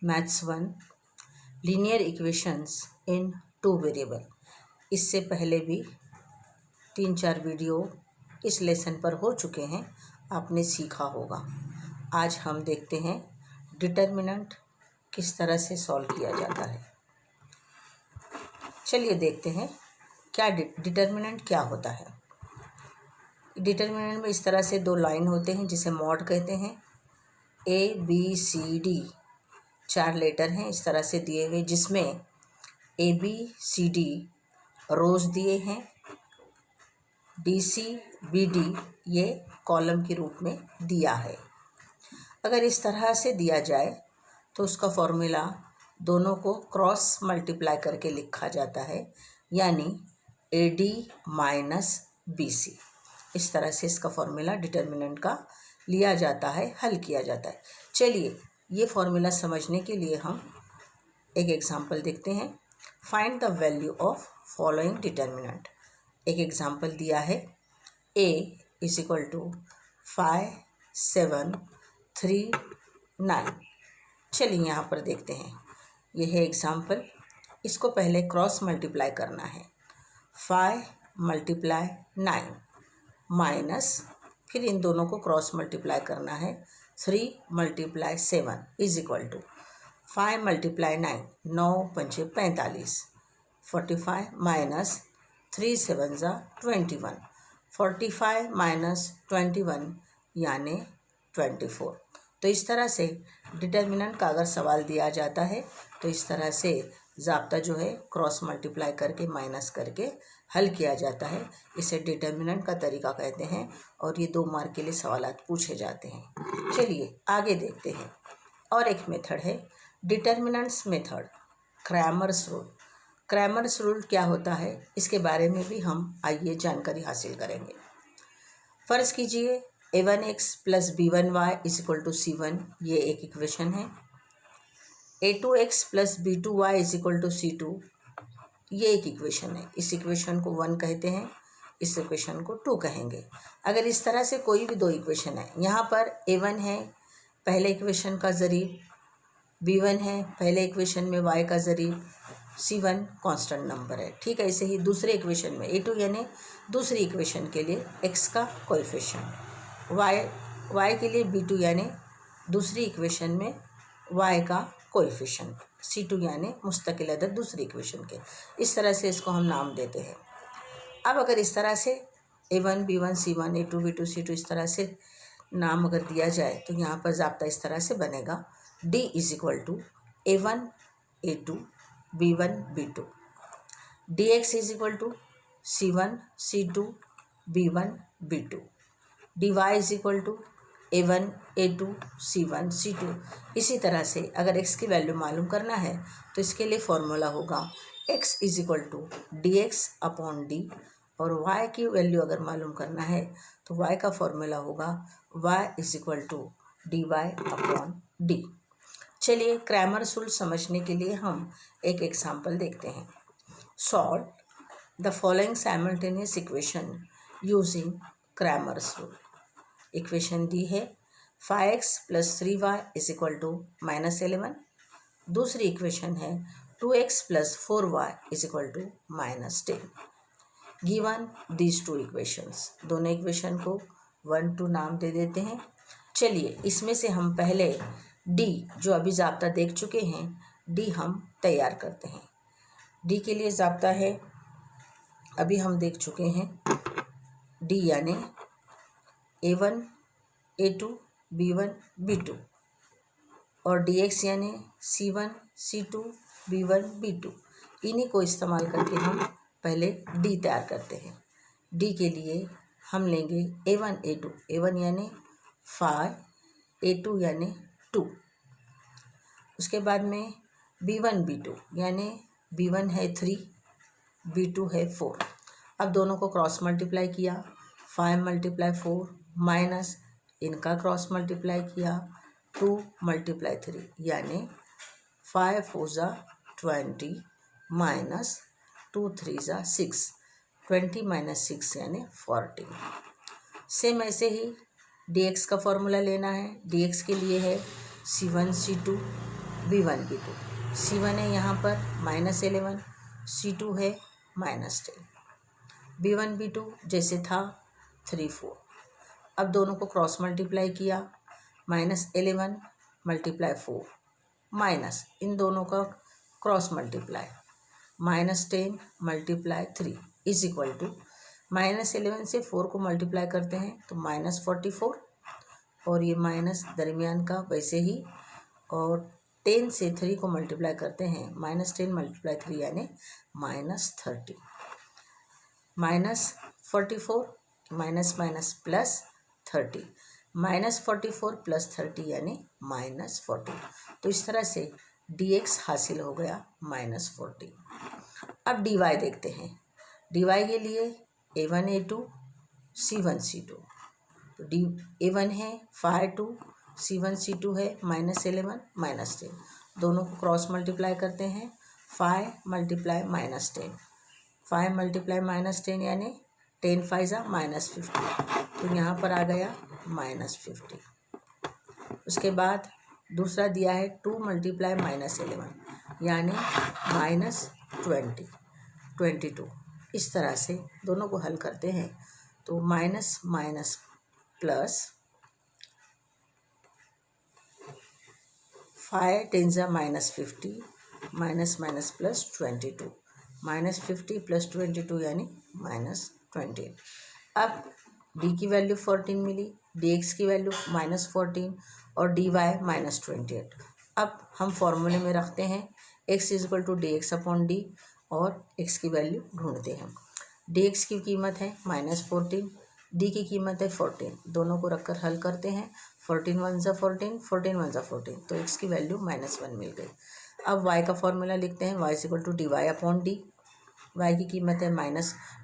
Maths 1 linear equations इन 2 variable. इससे पहले भी 3-4 वीडियो इस लेसन पर हो चुके हैं, आपने सीखा होगा। आज हम देखते हैं डिटर्मिनेंट किस तरह से सॉल्व किया जाता है। चलिए देखते हैं क्या डिटर्मिनेंट क्या होता है। डिटर्मिनेंट में इस तरह से 2 लाइन होते हैं जिसे मॉड कहते हैं। ABCD 4 लेटर हैं इस तरह से दिए हुए, जिसमें ABCD रोज दिए हैं, DCBD ये कॉलम के रूप में दिया है। अगर इस तरह से दिया जाए तो उसका फॉर्मूला दोनों को क्रॉस मल्टीप्लाई करके लिखा जाता है, यानी AD माइनस BC। इस तरह से इसका फॉर्मूला डिटर्मिनेंट का लिया जाता है, हल किया जाता है। चलिए ये फॉर्मूला समझने के लिए हम एक एग्जांपल देखते हैं। Find the value of following determinant. एक एग्जांपल दिया है A = 5, 7, 3, 9। चलिए यहाँ पर देखते हैं, यह है एग्जांपल। इसको पहले क्रॉस मल्टीप्लाई करना है। 5 × 9 माइनस, फिर इन दोनों को क्रॉस मल्टीप्लाई करना है। 3 × 7 = 5 × 9 9 × 5 45, 45 माइनस 3 × 7 = 21, 45 माइनस 21 यानी 24। तो इस तरह से डिटर्मिनेंट का अगर सवाल दिया जाता है तो इस तरह से ज़ाब्ता जो है क्रॉस मल्टीप्लाई करके माइनस करके हल किया जाता है। इसे डिटर्मिनेंट का तरीका कहते हैं और ये 2 मार्क के लिए सवालात पूछे जाते हैं। चलिए आगे देखते हैं। और एक मेथड है determinants method, Cramer's rule. Cramer's rule क्या होता है, इसके बारे में भी हम आइए जानकारी हासिल करेंगे। फर्ज कीजिए A1x + B1y = C1, ये एक इक्वेशन है। A2x + B2y = C2, ये एक इक्वेशन है। इस इक्वेशन को 1 कहते हैं, इस इक्वेशन को 2 कहेंगे। अगर इस तरह से कोई भी 2 इक्वेशन है, यहाँ पर A1 है पहले इक्वेशन का ज़रीब, B1 है पहले इक्वेशन में y का ज़रीब, C1 कांस्टेंट नंबर है। ठीक है, ऐसे ही दूसरे इक्वेशन में A2 यानी दूसरी इक्वेशन के लिए x का कोएफिशिएंट, y के लिए B2 यानी दूसरी इक्वेशन में y का कोएफिशिएंट, C2 यानी मुस्तकिल अदद दूसरी इक्वेशन के। इस तरह से इसको हम नाम देते हैं। अब अगर इस तरह से A1 B1 C1 A2 B2 C2 इस तरह से नाम अगर दिया जाए तो यहाँ पर ज़ाब्ता इस तरह से बनेगा। D = A1 A2 B1 B2, dx = C1 C2 B1 B2, dy = A1 A2 C1 C2। इसी तरह से अगर x की वैल्यू मालूम करना है तो इसके लिए फॉर्मूला होगा x = dx/d, और y की वैल्यू अगर मालूम करना है तो y का फॉर्मूला होगा y = dy/d। चलिए क्रैमर्स रूल समझने के लिए हम एक एग्जांपल देखते हैं। Solve the following simultaneous equation using Cramer's rule. Equation दी है 5x + 3y = -11। दूसरी इक्वेशन है 2x + 4y = -10। Given these 2 equations, दोनों इक्वेशन को 1 2 नाम दे देते हैं। चलिए इसमें से हम पहले D जो अभी ज़ाब्ता देख चुके हैं, D हम तैयार करते हैं। D के लिए ज़ाब्ता है, अभी हम देख चुके हैं, D यानी A1 A2 B1 B2, और dx यानी C1 C2 B1 B2। इन्हीं को इस्तेमाल करके हम पहले D तैयार करते हैं। D के लिए हम लेंगे A1 A2, A1 यानी 5, A2 यानी 2। उसके बाद में B1 B2 यानी B1 है 3 B2 है 4। अब दोनों को क्रॉस मल्टीप्लाई किया, 5 × 4 माइनस इनका क्रॉस मल्टीप्लाई किया 2 × 3 यानी 5 4 = 20 माइनस 2 3 = 6, 20 - 6 यानी 40। सेम ऐसे ही dx का फॉर्मूला लेना है। dx के लिए है C1 C2 B1 B2, C1 है यहाँ पर -11, C2 है -10, B1 B2 जैसे था 3 4। अब दोनों को क्रॉस मल्टीप्लाई किया, -11 × 4 माइनस इन दोनों का cross multiply -10 × 3 is equal to -11 से 4 को मल्टीप्लाई करते हैं तो -44, और ये माइनस दरमियान का वैसे ही, और 10 से 3 को मल्टीप्लाई करते हैं -10 × 3 यानी -30, -44 माइनस माइनस प्लस 30, -44 + 30 यानी -40। तो इस तरह से dx हासिल हो गया -40। अब dy देखते हैं। dy के लिए a1 a2 c1 c2, तो a1 है 5 c1 c2 है -11 -10, दोनों को क्रॉस मल्टीप्लाई करते हैं 5 × -10, 5 × -10 यानी 10 5 -50, तो यहाँ पर आ गया -50। उसके बाद दूसरा दिया है 2 × -11 यानी -22। इस तरह से दोनों को हल करते हैं तो minus minus plus 5 10 -50, minus minus plus 22, -50 + 22 यानी -28। अब d की वैल्यू 14 मिली, dx की वैल्यू -14 और dy -28। अब हम फॉर्मूले में रखते हैं x = dx/d और x की वैल्यू ढूंढते हैं। dx की कीमत है -14, d की कीमत है 14, दोनों को रखकर हल करते हैं 14 × 1 = 14, 14 × 1 = 14, तो x की वैल्यू -1 मिल गई। अब y का फॉर्मूला लिखते हैं, y = dy/d, y की कीमत है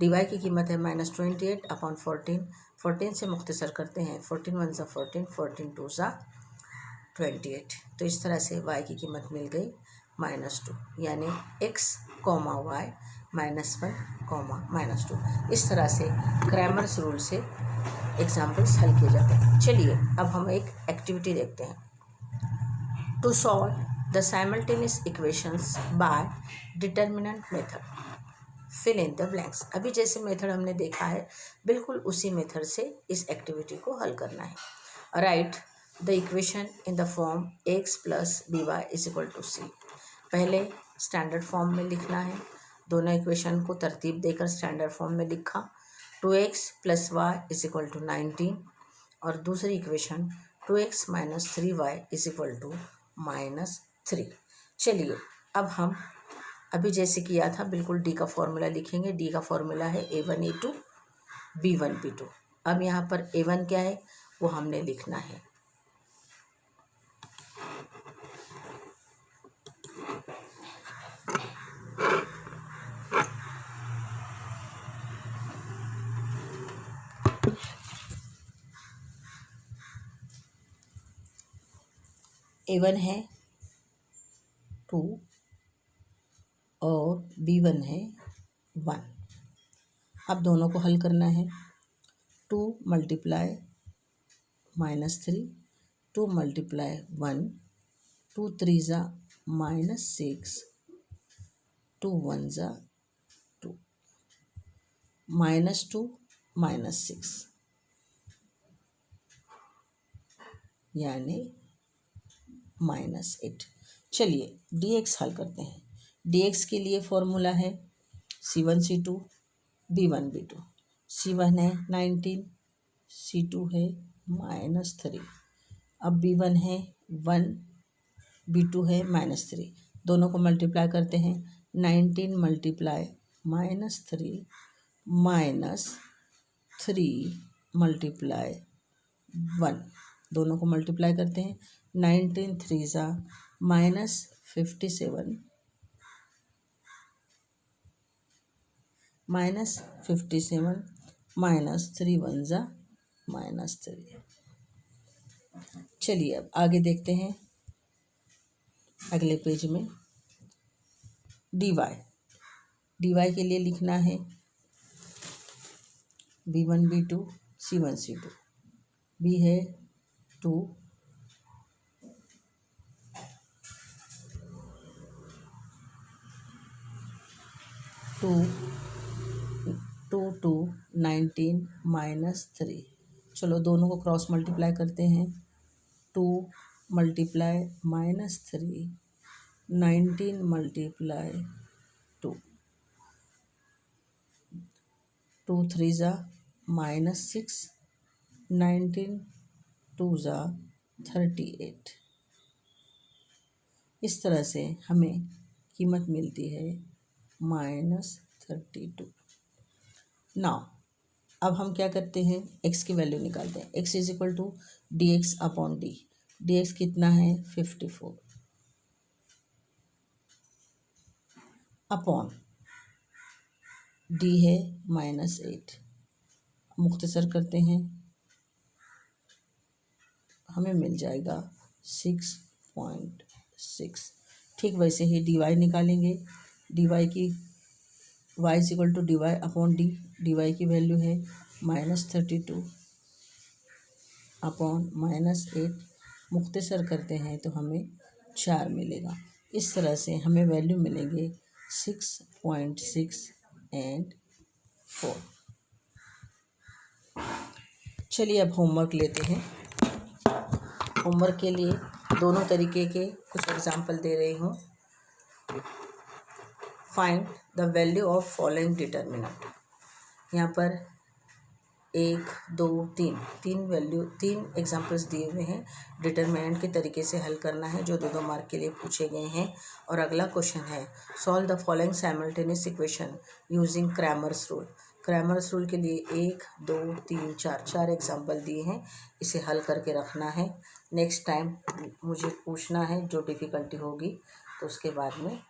dy की कीमत है -28/14, 14 से मुख्तसर करते हैं 14 × 1 = 14, 14 × 2 = 28, तो इस तरह से y की कीमत मिल गई -2, यानी x, y -1, -2। इस तरह से क्रैमर्स रूल से एग्जाम्पल्स हल किए जाते हैं। चलिए अब हम एक एक्टिविटी देखते हैं। To solve the simultaneous equations by determinant method, fill in the blanks. अभी जैसे मेथड हमने देखा है बिल्कुल उसी मेथड से इस एक्टिविटी को हल करना है। Right the equation in the form x + by = c। पहले स्टैंडर्ड फॉर्म में लिखना है, दोनों इक्वेशन को तरतीब देकर स्टैंडर्ड फॉर्म में लिखा। 2x + y = 19 और दूसरी इक्वेशन 2x - 3y = -3। चलिए अब हम अभी जैसे किया था बिल्कुल d का फॉर्मूला लिखेंगे। d का फॉर्मूला है a1 a2 b1 b2। अब यहाँ पर a1 क्या है वो हमने लिखना है। a1 है 2 और b1 है 1। अब दोनों को हल करना है। 2 × -3, 2 × 1, 2 3 -6, 2 1 2, -2 -6 यानी -8। चलिए dx हल करते हैं। dx के लिए फॉर्मूला है c1 c2 b1 b2। c1 है 19, c2 है -3, अब b1 है 1, b2 है -3, दोनों को मल्टीप्लाई करते हैं। 19 × -3 -3 × 1, दोनों को मल्टीप्लाई करते हैं। 19 3 -57, -57 -3 1 -3। चलिए अब आगे देखते हैं अगले पेज में। dy के लिए लिखना है b1 b2 c1 c2। b है 2, टू 19 माइनस 3। चलो दोनों को क्रॉस मल्टीप्लाई करते हैं। 2 मल्टीप्लाई माइनस 3, 19 मल्टीप्लाई 2, 2 3 ज़ा माइनस 6, 19 2 ज़ा 38। इस तरह से हमें कीमत मिलती है -32। नाउ अब हम क्या करते हैं, x की वैल्यू निकालते हैं। x is equal to dx upon D. dx कितना है 54 अपॉन d है -8। मुख्तसर करते हैं, हमें मिल जाएगा 6.6। ठीक वैसे ही dy निकालेंगे। dy की y is equal to dy upon D. dy की वैल्यू है -32 अपॉन -8। मुख्तसर करते हैं तो हमें 4 मिलेगा। इस तरह से हमें वैल्यू मिलेंगे 6.6 एंड 4। चलिए अब होमवर्क लेते हैं। होमवर्क के लिए दोनों तरीके के कुछ एग्जाम्पल दे रही हूँ। Find the value of following determinant. यहाँ पर 1 2 तीन एग्जाम्पल्स दिए हुए हैं। डिटर्मिनेंट के तरीके से हल करना है जो 2 मार्क के लिए पूछे गए हैं। और अगला क्वेश्चन है solve the following simultaneous equation using Cramer's rule. Cramer's rule के लिए 1 2 3 4 एग्जाम्पल दिए हैं। इसे हल करके रखना है। नेक्स्ट टाइम मुझे पूछना है जो डिफ़िकल्टी होगी तो उसके बाद में